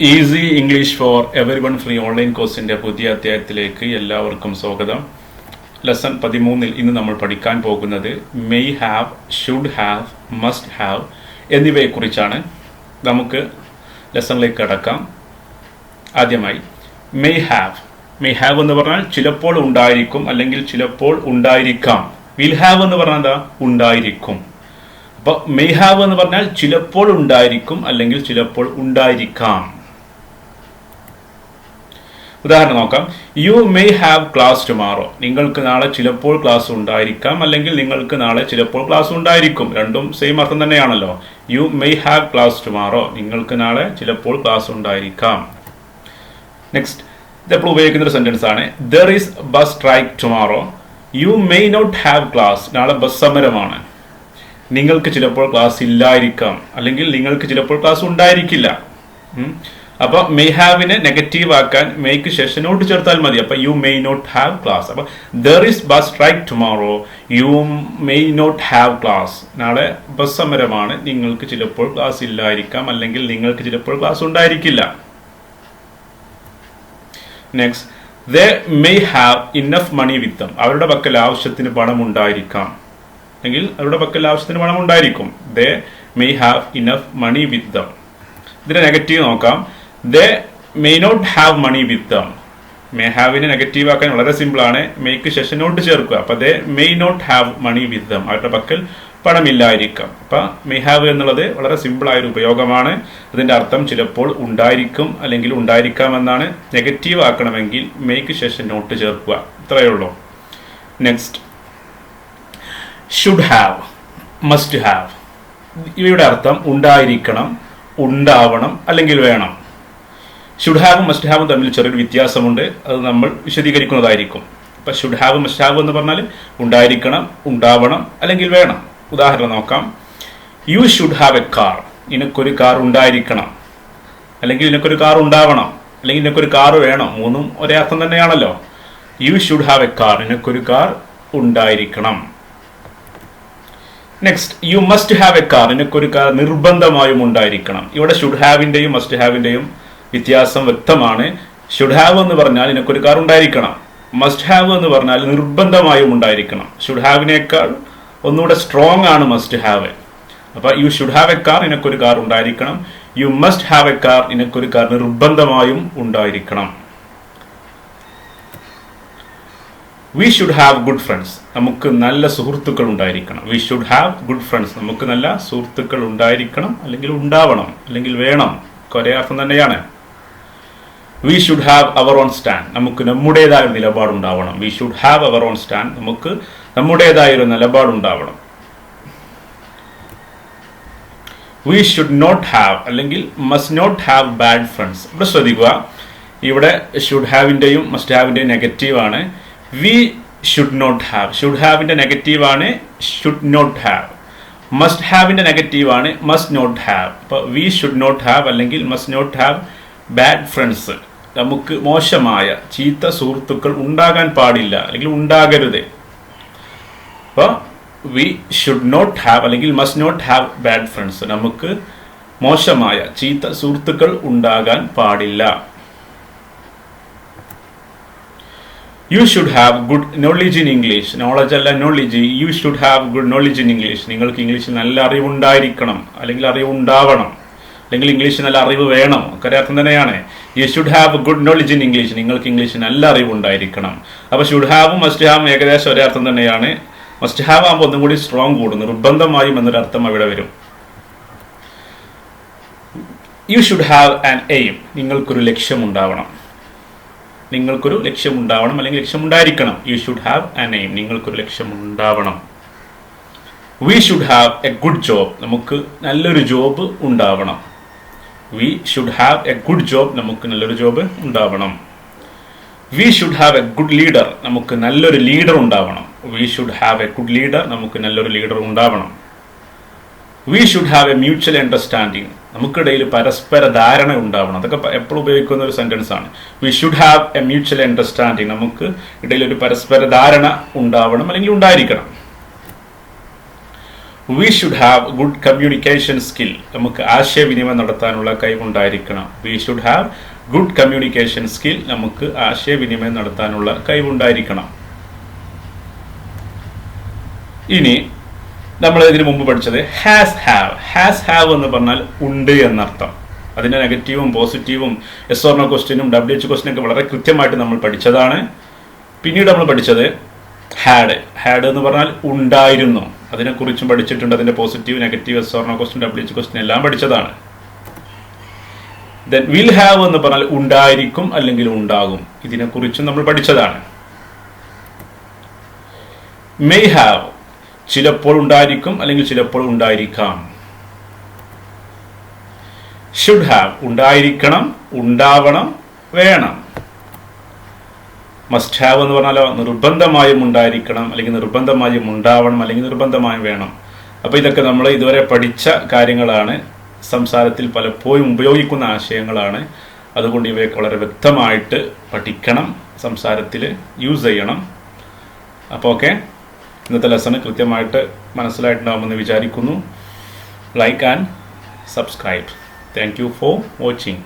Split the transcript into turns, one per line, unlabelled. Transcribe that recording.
Easy English for every one free online കോഴ്സിന്റെ പുതിയ അധ്യായത്തിലേക്ക് എല്ലാവർക്കും സ്വാഗതം. ലെസൺ 13 ഇന്ന് നമ്മൾ പഠിക്കാൻ പോകുന്നത് May have, should have, must have എന്നിവയെക്കുറിച്ചാണ്. നമുക്ക് ലെസണിലേക്ക് കടക്കാം. ആദ്യമായി മെയ് ഹാവ് എന്ന് പറഞ്ഞാൽ ചിലപ്പോൾ ഉണ്ടായിരിക്കും അല്ലെങ്കിൽ ചിലപ്പോൾ ഉണ്ടായിരിക്കാം. വിൽ ഹാവ് എന്ന് പറഞ്ഞാൽ എന്താ? ഉണ്ടായിരിക്കും. അപ്പോൾ മെയ് ഹാവ് എന്ന് പറഞ്ഞാൽ ചിലപ്പോൾ ഉണ്ടായിരിക്കും അല്ലെങ്കിൽ ചിലപ്പോൾ ഉണ്ടായിരിക്കാം. ഉദാഹരണം നോക്കാം. You may have class tomorrow. നിങ്ങൾക്ക് നാളെ ചിലപ്പോൾ ക്ലാസ് ഉണ്ടായിരിക്കാം അല്ലെങ്കിൽ നിങ്ങൾക്ക് നാളെ ചിലപ്പോൾ ക്ലാസ് ഉണ്ടായിരിക്കും. രണ്ടും സെയിം അർത്ഥം തന്നെയാണല്ലോ. You may have class tomorrow. നിങ്ങൾക്ക് നാളെ ചിലപ്പോൾ ക്ലാസ് ഉണ്ടായിരിക്കാം. നെക്സ്റ്റ്, ഇതെപ്പോൾ ഉപയോഗിക്കുന്ന ഒരു സെന്റൻസ് ആണ്. There is bus strike tomorrow. You may not have class. നാളെ ബസ് സമരമാണ്. നിങ്ങൾക്ക് ചിലപ്പോൾ ക്ലാസ് ഇല്ലായിരിക്കാം അല്ലെങ്കിൽ നിങ്ങൾക്ക് ചിലപ്പോൾ ക്ലാസ് ഉണ്ടായിരിക്കില്ല. അപ്പോൾ മെയ് ഹാവിനെ നെഗറ്റീവ് ആക്കാൻ മെയ്ക്ക് ശേഷം നോട്ട് ചേർത്താൽ മതി. അപ്പോൾ you may not have class. അപ്പോൾ there is bus strike tomorrow. You may not have class. നാളെ ബസ് സമരമാണ്. നിങ്ങൾക്ക് ചിലപ്പോൾ ക്ലാസ് ഇല്ലായിരിക്കാം അല്ലെങ്കിൽ നിങ്ങൾക്ക് ചിലപ്പോൾ ക്ലാസ് ഉണ്ടായിരിക്കില്ല. Next, they may have enough money with them. അവരുടെ പക്കൽ ആവശ്യത്തിന് പണം ഉണ്ടായിരിക്കാം അല്ലെങ്കിൽ അവരുടെ പക്കൽ ആവശ്യത്തിന് പണം ഉണ്ടായിരിക്കും. They may have enough money with them. ഇതിന്റെ നെഗറ്റീവ് നോക്കാം. They may not have money with them. May ഹാവിനെ നെഗറ്റീവ് ആക്കാൻ വളരെ സിമ്പിൾ ആണ്. മെയ്ക്ക് ശേഷം നോട്ട് ചേർക്കുക. അപ്പൊ they may not have money with them. അവരുടെ പക്കൽ പണമില്ലായിരിക്കാം. അപ്പൊ മെയ് ഹാവ് എന്നുള്ളത് വളരെ സിമ്പിൾ ആയൊരു ഉപയോഗമാണ്. അതിന്റെ അർത്ഥം ചിലപ്പോൾ ഉണ്ടായിരിക്കും അല്ലെങ്കിൽ ഉണ്ടായിരിക്കാം എന്നാണ്. നെഗറ്റീവ് ആക്കണമെങ്കിൽ മെയ്ക്ക് ശേഷം നോട്ട് ചേർക്കുക. ഇത്രയേ ഉള്ളൂ. Next, should have, must have. ഇവയുടെ അർത്ഥം ഉണ്ടായിരിക്കണം, ഉണ്ടാവണം അല്ലെങ്കിൽ വേണം. ഷുഡ് ഹാവും മസ്റ്റ് ഹാവും തമ്മിൽ ചെറിയൊരു വ്യത്യാസമുണ്ട്. അത് നമ്മൾ വിശദീകരിക്കുന്നതായിരിക്കും. ഇപ്പം ഷുഡ് ഹാവ് മസ്റ്റ് ഹാവ് എന്ന് പറഞ്ഞാൽ ഉണ്ടായിരിക്കണം, ഉണ്ടാവണം അല്ലെങ്കിൽ വേണം. ഉദാഹരണം നോക്കാം. U should have A car. നിനക്കൊരു കാർ ഉണ്ടായിരിക്കണം അല്ലെങ്കിൽ നിനക്കൊരു കാർ ഉണ്ടാവണം അല്ലെങ്കിൽ നിനക്കൊരു കാർ വേണം. മൂന്നും ഒരേ അർത്ഥം തന്നെയാണല്ലോ. U should have A car. നിനക്കൊരു കാർ ഉണ്ടായിരിക്കണം. Next, you must have A car. നിനക്കൊരു കാർ നിർബന്ധമായും ഉണ്ടായിരിക്കണം. ഇവിടെ ഷുഡ് ഹാവിന്റെയും മസ്റ്റ് ഹാവിന്റെയും വ്യത്യാസം വ്യക്തമാണ്. ഷുഡ് ഹാവ് എന്ന് പറഞ്ഞാൽ നിനക്കൊരു കാർ ഉണ്ടായിരിക്കണം. മസ്റ്റ് ഹാവ് എന്ന് പറഞ്ഞാൽ നിർബന്ധമായും ഉണ്ടായിരിക്കണം. ഷുഡ് ഹാവിനേക്കാൾ ഒന്നുകൂടെ സ്ട്രോങ് ആണ് മസ്റ്റ് ഹാവ്. അപ്പൊ U should have A car. നിനക്കൊരു കാർ ഉണ്ടായിരിക്കണം. You must have A car. നിനക്കൊരു കാർ നിർബന്ധമായും ഉണ്ടായിരിക്കണം. We should have good friends. നമുക്ക് നല്ല സുഹൃത്തുക്കൾ ഉണ്ടായിരിക്കണം. We should have good friends. നമുക്ക് നല്ല സുഹൃത്തുക്കൾ ഉണ്ടായിരിക്കണം അല്ലെങ്കിൽ ഉണ്ടാവണം അല്ലെങ്കിൽ വേണം. ഒരേ അർത്ഥം തന്നെയാണ്. We should have our own stand. നമുക്ക് നമ്മുടേതായ ഒരു നിലപാടുണ്ടാവണം. We should have our own stand. നമുക്ക് നമ്മുടേതായ ഒരു നിലപാടുണ്ടാവണം. വി ഷുഡ് നോട്ട് ഹാവ് അല്ലെങ്കിൽ must not have bad friends. ഇവിടെ ശ്രദ്ധിക്കുക. ഇവിടെ ഷുഡ് ഹാവിന്റെയും മസ്റ്റ് ഹാവിന്റെയും നെഗറ്റീവ് ആണ്. We should not have. Should ഹാവിന്റെ നെഗറ്റീവ് ആണ് ഷുഡ് നോട്ട് ഹാവ്. മസ്റ്റ് ഹാവിന്റെ നെഗറ്റീവ് ആണ് മസ്റ്റ് നോട്ട് ഹാവ്. അപ്പോൾ വി ഷുഡ് നോട്ട് ഹാവ് അല്ലെങ്കിൽ must not have bad friends. നമുക്ക് മോശമായ ചീത്ത സുഹൃത്തുക്കൾ ഉണ്ടാകാൻ പാടില്ല അല്ലെങ്കിൽ ഉണ്ടാകരുത്. അപ്പോൾ വി ഷുഡ് നോട്ട് ഹാവ് അല്ലെങ്കിൽ must not have bad friends. നമുക്ക് മോശമായ ചീത്ത സുഹൃത്തുക്കൾ ഉണ്ടാകാൻ പാടില്ല. You should have good knowledge in English. Knowledge അല്ല, knowledge. You should have good knowledge in English. നിങ്ങൾക്ക് ഇംഗ്ലീഷിൽ നല്ല അറിവുണ്ടായിരിക്കണം അല്ലെങ്കിൽ അറിവുണ്ടാവണം അല്ലെങ്കിൽ ഇംഗ്ലീഷിൽ നല്ല അറിവ് വേണം. ഒക്കെ അർത്ഥം തന്നെയാണ്. U should have good knowledge in English. നിങ്ങൾക്ക് ഇംഗ്ലീഷിൽ നല്ല അറിവുണ്ടായിരിക്കണം. അപ്പോൾ ഷുഡ് ഹാവും മസ്റ്റ് ഹാവും ഏകദേശം ഒരേ അർത്ഥം തന്നെയാണ്. മസ്റ്റ് ഹാവ് ആകുമ്പോൾ ഒന്നും കൂടി സ്ട്രോങ് കൂടും. നിർബന്ധമായും എന്നൊരു അർത്ഥം അവിടെ വരും. You should have an aim. നിങ്ങൾക്കൊരു ലക്ഷ്യമുണ്ടാവണം. നിങ്ങൾക്കൊരു ലക്ഷ്യമുണ്ടാവണം അല്ലെങ്കിൽ ലക്ഷ്യമുണ്ടായിരിക്കണം. You should have an aim. നിങ്ങൾക്കൊരു ലക്ഷ്യമുണ്ടാവണം. We should have a good job. നമുക്ക് നല്ലൊരു ജോബ് ഉണ്ടാവണം. We should have a good job. നമുക്ക് നല്ലൊരു ജോബ് ഉണ്ടാവണം. We should have a good leader. നമുക്ക് നല്ലൊരു ലീഡർ ഉണ്ടാവണം. We should have a good leader. നമുക്ക് നല്ലൊരു ലീഡർ ഉണ്ടാവണം. We should have a mutual understanding. നമുക്കിടയിൽ പരസ്പര ധാരണ ഉണ്ടാവണം. അതൊക്കെ എപ്പോഴും ഉപയോഗിക്കുന്ന ഒരു സെന്റൻസ് ആണ്. We should have a mutual understanding. നമുക്ക് ഇടയിൽ ഒരു പരസ്പര ധാരണ ഉണ്ടാവണം അല്ലെങ്കിൽ ഉണ്ടായിരിക്കണം. We should have good communication skill. നമുക്ക് ആശയവിനിമയം നടത്താനുള്ള കഴിവുണ്ടായിരിക്കണം. We should have good communication skill. നമുക്ക് ആശയവിനിമയം നടത്താനുള്ള കഴിവുണ്ടായിരിക്കണം. ഇനി നമ്മൾ ഇതിനു മുമ്പ് പഠിച്ചത് ഹാസ് ഹാവ്. ഹാസ് ഹാവ് എന്ന് പറഞ്ഞാൽ ഉണ്ട് എന്നർത്ഥം. അതിൻ്റെ നെഗറ്റീവും പോസിറ്റീവും എസ് ഓർ നോ ക്വസ്റ്റ്യനും WH ക്വസ്റ്റ്യനൊക്കെ വളരെ കൃത്യമായിട്ട് നമ്മൾ പഠിച്ചതാണ്. പിന്നീട് നമ്മൾ പഠിച്ചത് ഹാഡ്. ഹാഡ് എന്ന് പറഞ്ഞാൽ ഉണ്ടായിരുന്നു. അതിനെക്കുറിച്ചും പഠിച്ചിട്ടുണ്ട്. അതിൻ്റെ positive, negative, yes or no question, WH question എല്ലാം പഠിച്ചതാണ്. ദെൻ വിൽ ഹാവ് എന്ന് പറഞ്ഞാൽ ഉണ്ടായിരിക്കും അല്ലെങ്കിൽ ഉണ്ടാകും. ഇതിനെക്കുറിച്ചും നമ്മൾ പഠിച്ചതാണ്. മെയ് ഹാവ് ചിലപ്പോൾ ഉണ്ടായിരിക്കും അല്ലെങ്കിൽ ചിലപ്പോൾ ഉണ്ടായിരിക്കാം. ഷുഡ് ഹാവ് ഉണ്ടായിരിക്കണം, ഉണ്ടാവണം, വേണം. മസ്റ്റ് ഹാവ് എന്ന് പറഞ്ഞാലോ നിർബന്ധമായും ഉണ്ടായിരിക്കണം അല്ലെങ്കിൽ നിർബന്ധമായും ഉണ്ടാവണം അല്ലെങ്കിൽ നിർബന്ധമായും വേണം. അപ്പോൾ ഇതൊക്കെ നമ്മൾ ഇതുവരെ പഠിച്ച കാര്യങ്ങളാണ്. സംസാരത്തിൽ പലപ്പോഴും ഉപയോഗിക്കുന്ന ആശയങ്ങളാണ്. അതുകൊണ്ട് ഇവയൊക്കെ വളരെ വ്യക്തമായിട്ട് പഠിക്കണം, സംസാരത്തിൽ യൂസ് ചെയ്യണം. അപ്പോൾ ഓക്കെ, ഇന്നത്തെ ലെസൺ കൃത്യമായിട്ട് മനസ്സിലായിട്ടുണ്ടാകുമെന്ന് വിചാരിക്കുന്നു. Like and subscribe. Thank you for watching.